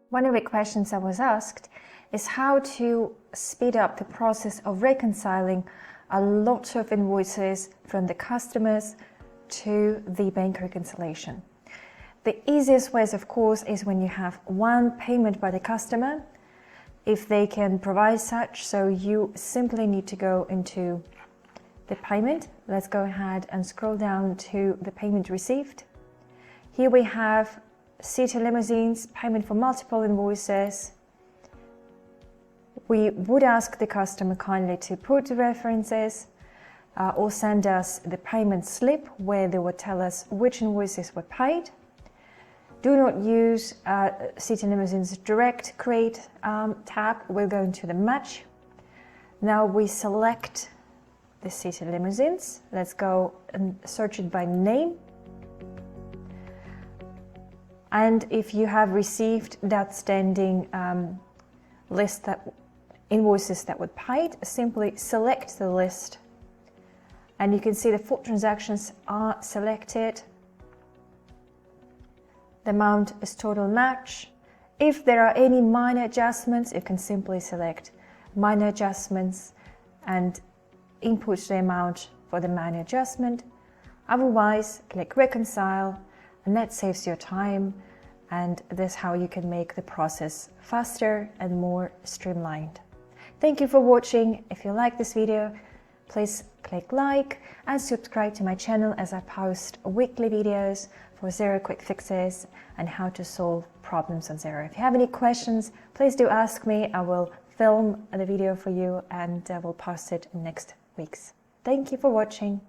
One of the questions I was asked is how to speed up the process of reconciling a lot of invoices from the customers to the bank reconciliation. The easiest ways, of course, is when you have one payment by the customer, if they can provide such. So you simply need to go into the payment. Let's go ahead and scroll down to the payment received. Here we have City Limousines, payment for multiple invoices. We would ask the customer kindly to put the references or send us the payment slip where they would tell us which invoices were paid. Do not use City Limousines Direct Create tab. We'll go into the match. Now we select the City Limousines. Let's go and search it by name. And if you have received that outstanding list that invoices that were paid, simply select the list. And you can see the 4 transactions are selected. The amount is total match. If there are any minor adjustments, you can simply select minor adjustments and input the amount for the minor adjustment. Otherwise, click reconcile, and that saves your time, and that's how you can make the process faster and more streamlined. Thank you for watching. If you like this video, please click like and subscribe to my channel, as I post weekly videos for Xero Quick Fixes and how to solve problems on Xero. If you have any questions, please do ask me. I will film the video for you and I will post it in next weeks. Thank you for watching.